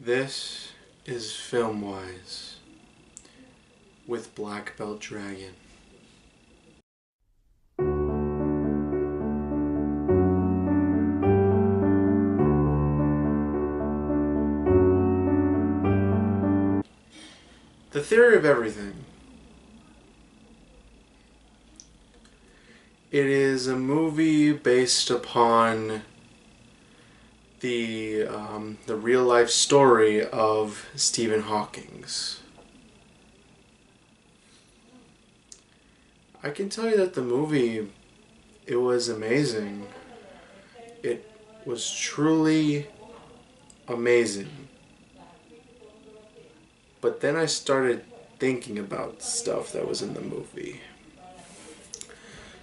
This is FilmWise with Black Belt Dragon. The Theory of Everything. It is a movie based upon the real-life story of Stephen Hawkings. I can tell you that the movie, it was amazing. It was truly amazing. But then I started thinking about stuff that was in the movie.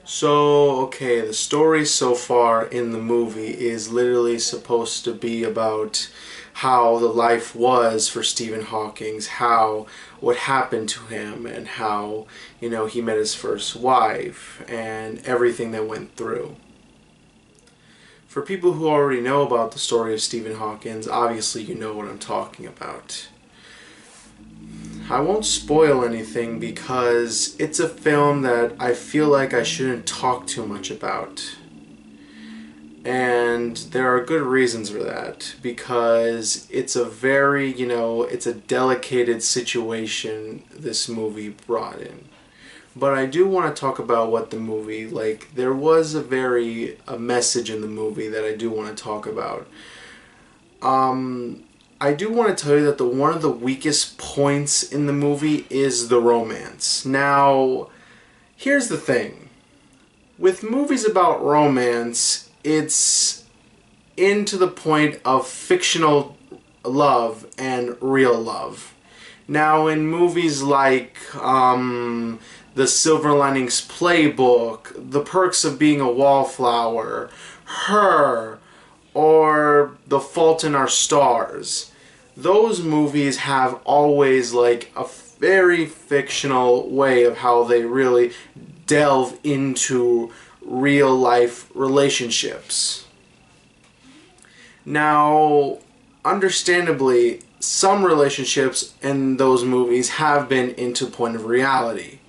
So, okay, the story so far in the movie is literally supposed to be about how the life was for Stephen Hawkings, what happened to him, and how, he met his first wife, and everything that went through. For people who already know about the story of Stephen Hawkins, obviously you know what I'm talking about. I won't spoil anything because it's a film that I feel like I shouldn't talk too much about. And there are good reasons for that, because it's a very, it's a delicate situation this movie brought in. But I do want to talk about what the movie, there was a message in the movie that I do want to talk about. I do want to tell you that one of the weakest points in the movie is the romance. Now, here's the thing. With movies about romance, it's into the point of fictional love and real love. Now, in movies like The Silver Linings Playbook, The Perks of Being a Wallflower, Her, or The Fault in Our Stars, those movies have always a very fictional way of how they really delve into real life relationships. Now, understandably, some relationships in those movies have been into point of reality.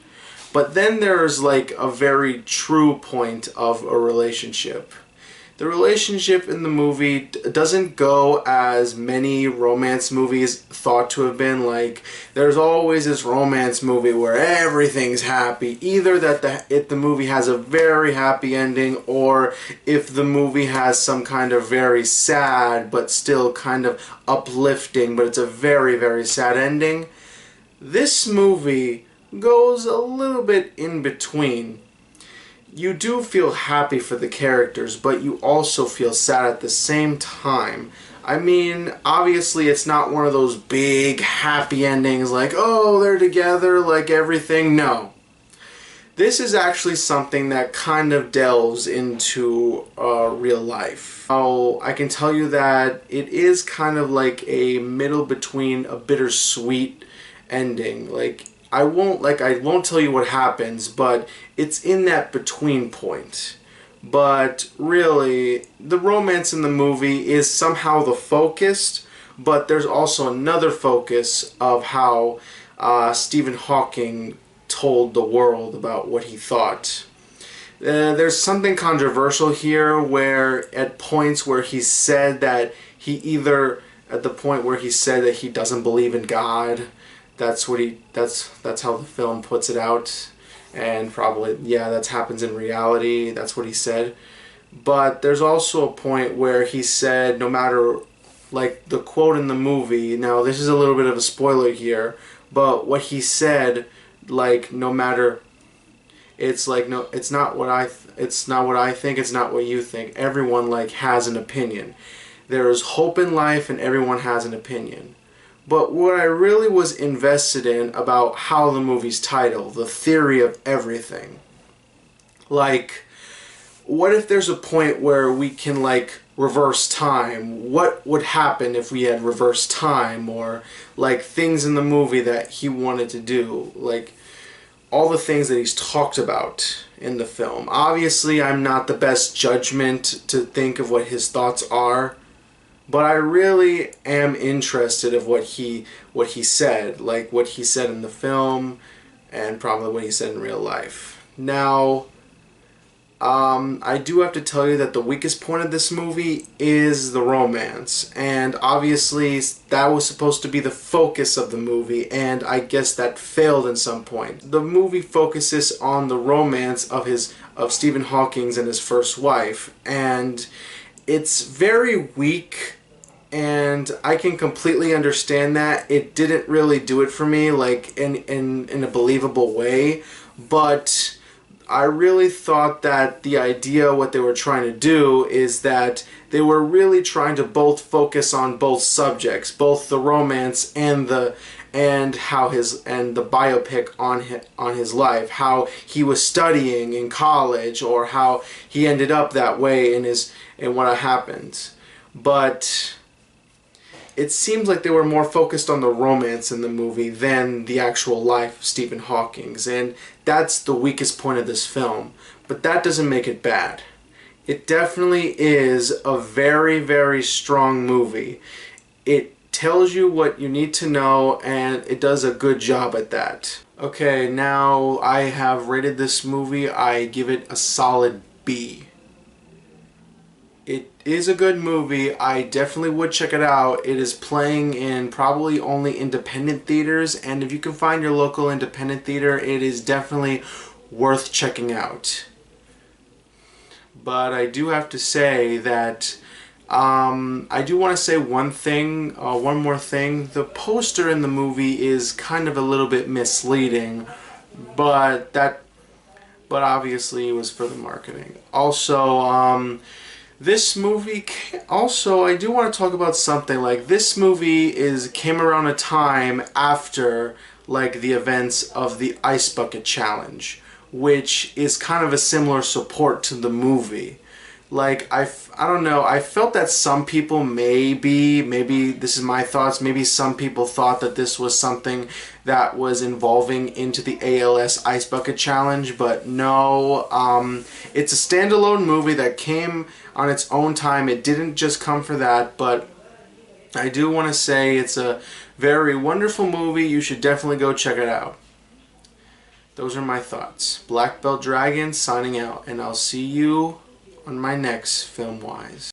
But then there's a very true point of a relationship. The relationship in the movie doesn't go as many romance movies thought to have been. There's always this romance movie where everything's happy. Either that the movie has a very happy ending, or if the movie has some kind of very sad but still kind of uplifting, but it's a very, very sad ending. This movie goes a little bit in between. You do feel happy for the characters, but you also feel sad at the same time. I mean, obviously it's not one of those big happy endings oh, they're together, everything. No. This is actually something that kind of delves into real life. Now, I can tell you that it is kind of a middle between a bittersweet ending. I won't tell you what happens, but it's in that between point. But really, the romance in the movie is somehow the focus, but there's also another focus of how Stephen Hawking told the world about what he thought. There's something controversial here where at points where he said that at the point where he said that he doesn't believe in God. That's how the film puts it out, and probably, yeah, that happens in reality. That's what he said. But there's also a point where he said, no matter, the quote in the movie, now this is a little bit of a spoiler here, but what he said, no matter, it's no, it's not what I think, it's not what you think. Everyone has an opinion. There is hope in life, and everyone has an opinion. But what I really was invested in about how the movie's title, The Theory of Everything. What if there's a point where we can reverse time? What would happen if we had reversed time? Or things in the movie that he wanted to do. All the things that he's talked about in the film. Obviously, I'm not the best judgment to think of what his thoughts are. but I really am interested of what he said, like what he said in the film, and probably what he said in real life. Now, I do have to tell you that the weakest point of this movie is the romance, and obviously that was supposed to be the focus of the movie, and I guess that failed in some point. The movie focuses on the romance of Stephen Hawkings and his first wife, and it's very weak, and I can completely understand that. It didn't really do it for me, like in a believable way, but I really thought that the idea, what they were trying to do, is that they were really trying to both focus on both subjects, both the romance and the biopic on his life, how he was studying in college, or how he ended up that way in what happened. But it seems like they were more focused on the romance in the movie than the actual life of Stephen Hawking's, and that's the weakest point of this film. But that doesn't make it bad. It definitely is a very, very strong movie. It tells you what you need to know, and it does a good job at that. Okay, now I have rated this movie. I give it a solid B. It is a good movie. I definitely would check it out. It is playing in probably only independent theaters, and if you can find your local independent theater, it is definitely worth checking out. But I do have to say that I do want to say one more thing. The poster in the movie is kind of a little bit misleading, but obviously it was for the marketing. Also, this movie, also, I do want to talk about something. Like, this movie came around a time after, like, the events of the Ice Bucket Challenge, which is kind of a similar support to the movie. Like, I don't know, I felt that some people maybe this is my thoughts, maybe some people thought that this was something that was involving into the ALS Ice Bucket Challenge, but no, it's a standalone movie that came on its own time. It didn't just come for that, but I do want to say it's a very wonderful movie. You should definitely go check it out. Those are my thoughts. BlackBeltDragon's signing out, and I'll see you on my next FilmWise.